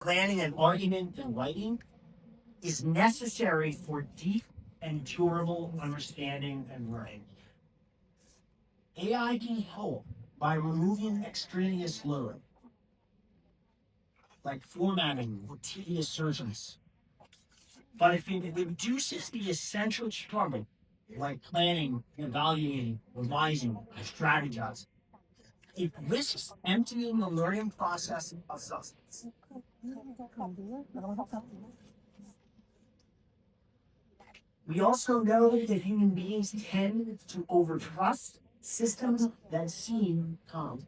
Planning and argument and writing is necessary for deep and durable understanding and learning. AI can help by removing extraneous load, like formatting or tedious searches. But if it reduces the essential struggle, like planning, evaluating, revising, and strategizing, it risks emptying the learning process of substance. We also know that human beings tend to overtrust systems that seem calm.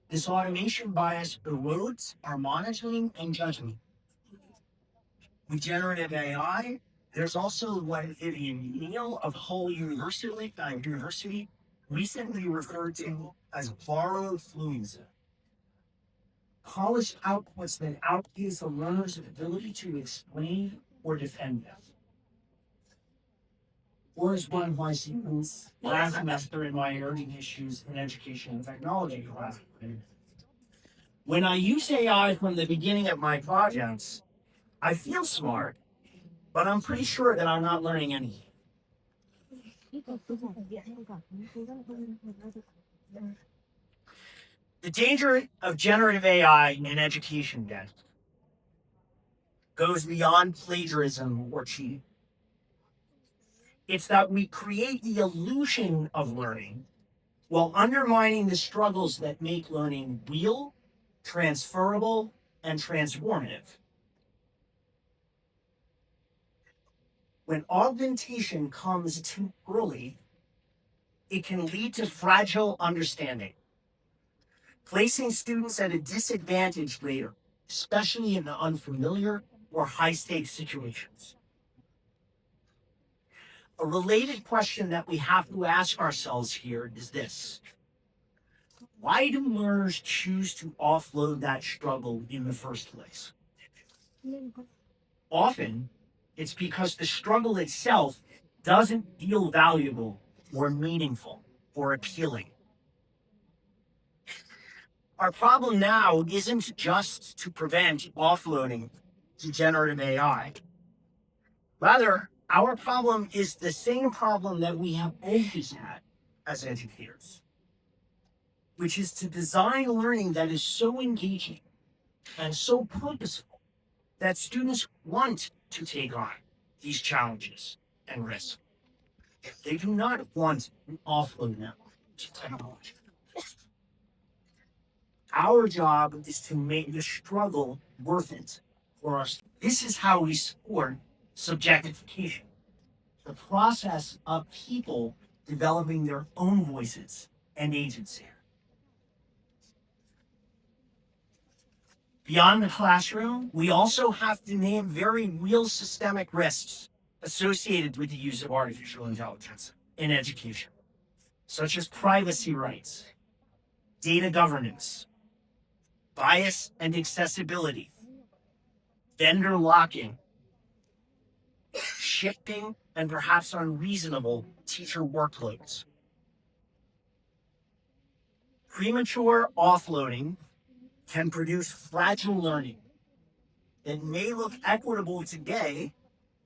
This automation bias erodes our monitoring and judgment. With generative AI, there's also what Vivian Neal of Hull University recently referred to as borrowed fluency. Polished outputs that outpace a learner's ability to explain or defend them. Or as one of my students last semester in my emerging issues in education and technology class, when I use AI from the beginning of my projects, I feel smart, but I'm pretty sure that I'm not learning anything. The danger of generative AI in education, then, goes beyond plagiarism or cheating. It's that we create the illusion of learning while undermining the struggles that make learning real, transferable, and transformative. When augmentation comes too early, it can lead to fragile understanding, placing students at a disadvantage later, especially in the unfamiliar or high-stakes situations. A related question that we have to ask ourselves here is this: why do learners choose to offload that struggle in the first place? Often, it's because the struggle itself doesn't feel valuable or meaningful or appealing. Our problem now isn't just to prevent offloading to generative AI. Rather, our problem is the same problem that we have always had as educators, which is to design learning that is so engaging and so purposeful that students want to take on these challenges and risks. They do not want to offload them to technology. Our job is to make the struggle worth it for us. This is how we support subjectification, the process of people developing their own voices and agency. Beyond the classroom, we also have to name very real systemic risks associated with the use of artificial intelligence in education, such as privacy rights, data governance, bias and accessibility, vendor lock-in, shifting and perhaps unreasonable teacher workloads. Premature offloading can produce fragile learning that may look equitable today,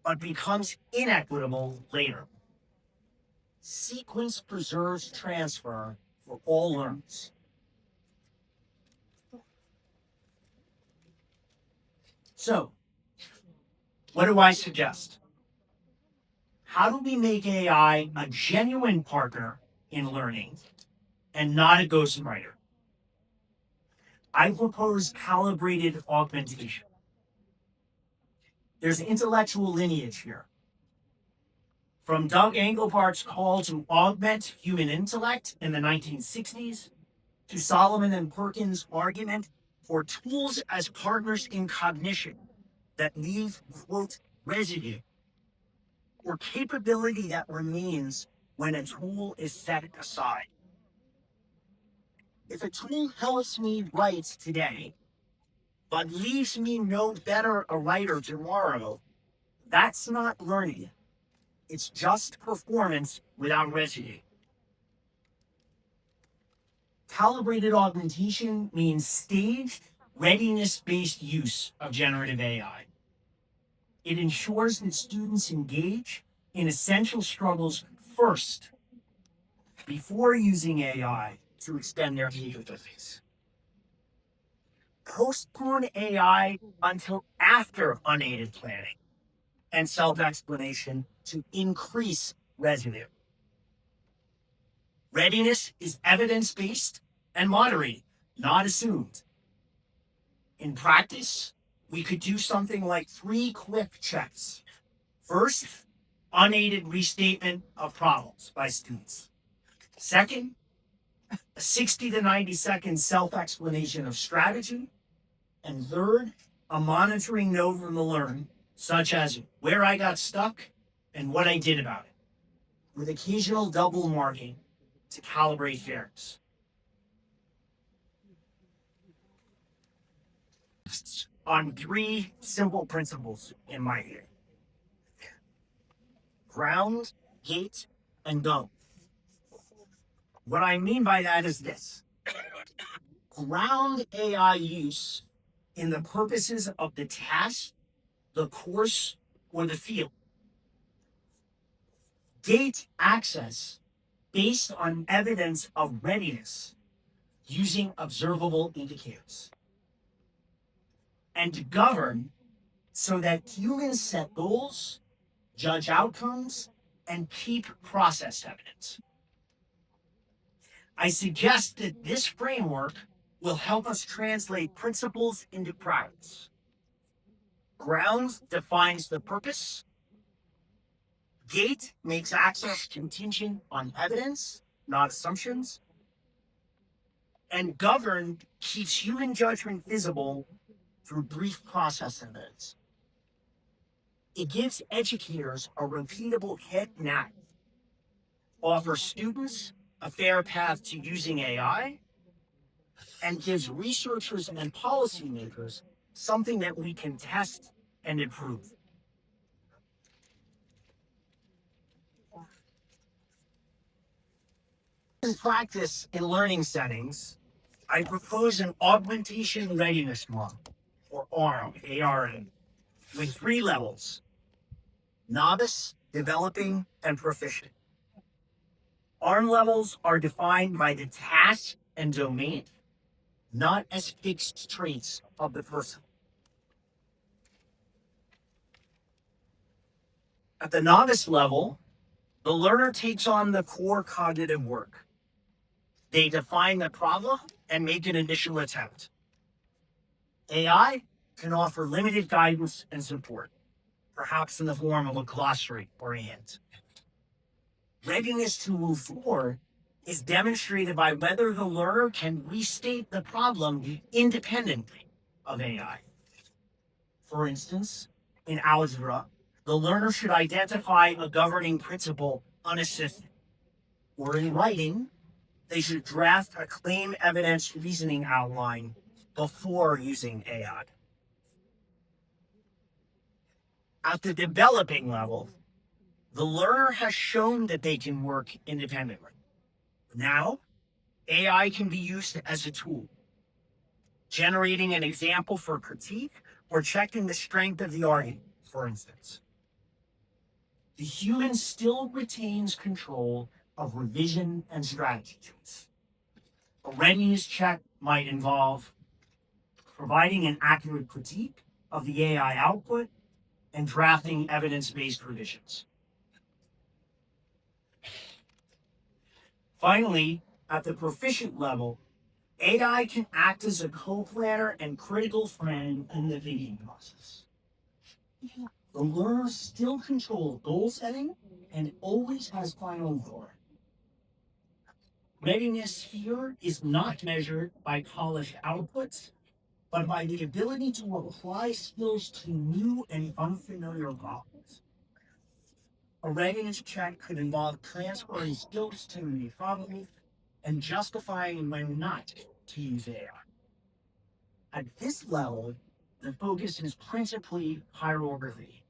but becomes inequitable later. Sequence preserves transfer for all learners. So, what do I suggest? How do we make AI a genuine partner in learning and not a ghostwriter? I propose calibrated augmentation. There's intellectual lineage here. From Doug Engelbart's call to augment human intellect in the 1960s, to Solomon and Perkins' argument for tools as partners in cognition that leave, quote, residue, or capability that remains when a tool is set aside. If a tool helps me write today, but leaves me no better a writer tomorrow, that's not learning. It's just performance without residue. Calibrated augmentation means staged readiness-based use of generative AI. It ensures that students engage in essential struggles first before using AI to extend their capabilities. Postpone AI until after unaided planning and self-explanation to increase residue. Readiness is evidence-based and moderated, not assumed. In practice, we could do something like 3 quick checks. First, unaided restatement of problems by students. Second, a 60 to 90-second self-explanation of strategy. And third, a monitoring note from the learner, such as where I got stuck and what I did about it, with occasional double marking to calibrate fairness. On 3 simple principles in my view: ground, gate, and go. What I mean by that is this: ground AI use in the purposes of the task, the course, or the field. Gate access based on evidence of readiness using observable indicators. And to govern so that humans set goals, judge outcomes, and keep process evidence. I suggest that this framework will help us translate principles into practice. Ground defines the purpose. Gate makes access contingent on evidence, not assumptions. And govern keeps human judgment visible through brief process evidence. It gives educators a repeatable head knack, offers students a fair path to using AI, and gives researchers and policymakers something that we can test and improve. In practice, in learning settings, I propose an augmentation readiness model, or ARM, with 3 levels: novice, developing, and proficient. ARM levels are defined by the task and domain, not as fixed traits of the person. At the novice level, the learner takes on the core cognitive work. They define the problem and make an initial attempt. AI can offer limited guidance and support, perhaps in the form of a glossary or a hint. Readiness to move forward is demonstrated by whether the learner can restate the problem independently of AI. For instance, in algebra, the learner should identify a governing principle unassisted. Or in writing, they should draft a claim evidence reasoning outline before using AI. At the developing level, the learner has shown that they can work independently. Now, AI can be used as a tool, generating an example for critique or checking the strength of the argument, for instance. The human still retains control of revision and strategy choice. A readiness check might involve providing an accurate critique of the AI output and drafting evidence-based revisions. Finally, at the proficient level, AI can act as a co-planner and critical friend in the thinking process. The learner still controls goal setting and always has final authority. Readiness here is not measured by polished outputs, but by the ability to apply skills to new and unfamiliar problems. A readiness check could involve transferring skills to a problem and justifying when not to use AI. At this level, the focus is principally hierarchy.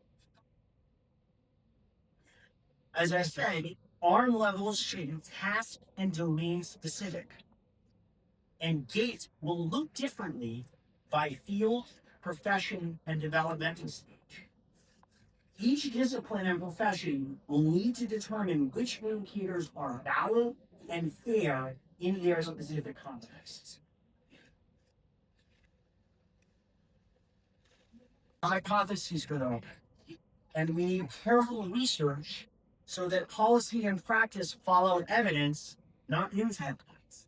As I said, ARM levels should be task and domain specific, and GATE will look differently by field, profession, and developmental stage. Each discipline and profession will need to determine which indicators are valid and fair in their specific contexts. Hypotheses go on, and we need careful research so that policy and practice follow evidence, not news headlines.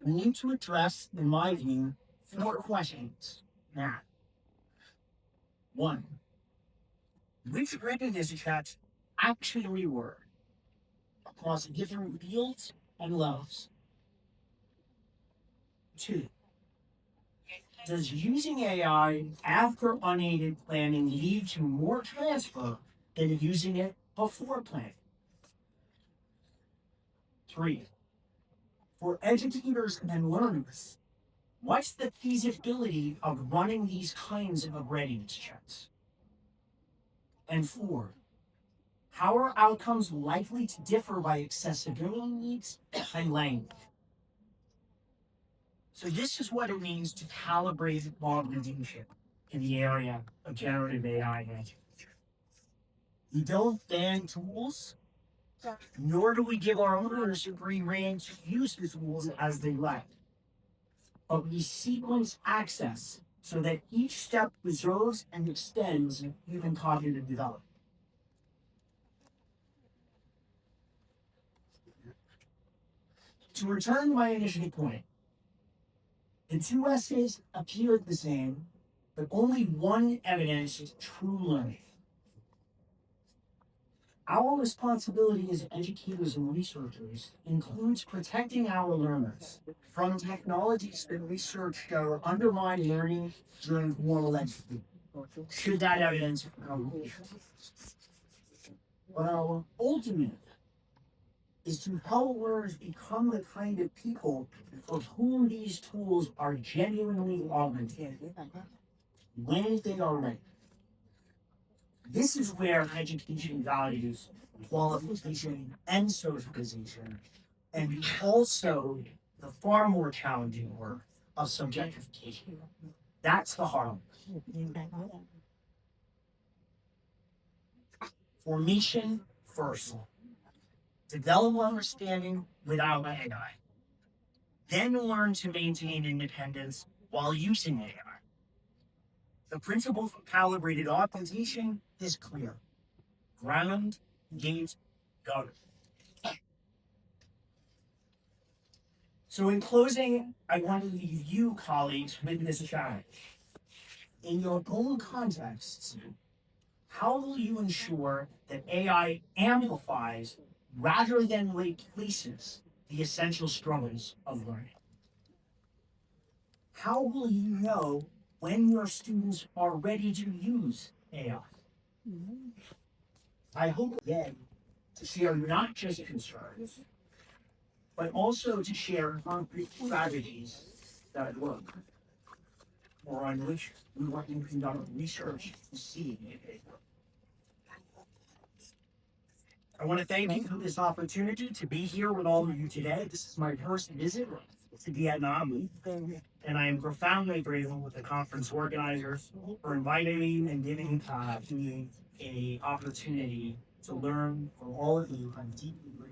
We need to address, in my view, 4 questions now. 1. Which readiness checks actually work across different fields and levels? 2. Does using AI after unaided planning lead to more transfer than using it before planning? 3. For educators and learners, what's the feasibility of running these kinds of readiness checks? And 4. How are outcomes likely to differ by accessibility needs and length? So this is what it means to calibrate augmentation in the area of generative AI in education. We don't ban tools, nor do we give our learners a free rein to use the tools as they like. But we sequence access so that each step preserves and extends human cognitive development. To return to my initial point, the 2 essays appeared the same, but only one evidenced true learning. Our responsibility as educators and researchers includes protecting our learners from technologies that research show undermine learning during formal education, should that evidence become clear. But our ultimate is to help learners become the kind of people for whom these tools are genuinely augmented when they are ready. This is where education values qualification and socialization, and also the far more challenging work of subjectification. That's the harm. Formation first. Develop understanding without AI. Then learn to maintain independence while using AI. The principle for calibrated augmentation is clear. Ground, gate, govern. So in closing, I want to leave you, colleagues, with this challenge. In your own contexts, how will you ensure that AI amplifies rather than replaces the essential struggles of learning? How will you know when your students are ready to use AI? I hope again to share not just concerns, but also to share concrete strategies that work, or on which we want to conduct research to see if they work. I want to thank you for this opportunity to be here with all of you today. This is my first visit to Vietnam, and I am profoundly grateful with the conference organizers for inviting me and giving me an opportunity to learn from all of you. I'm deeply grateful.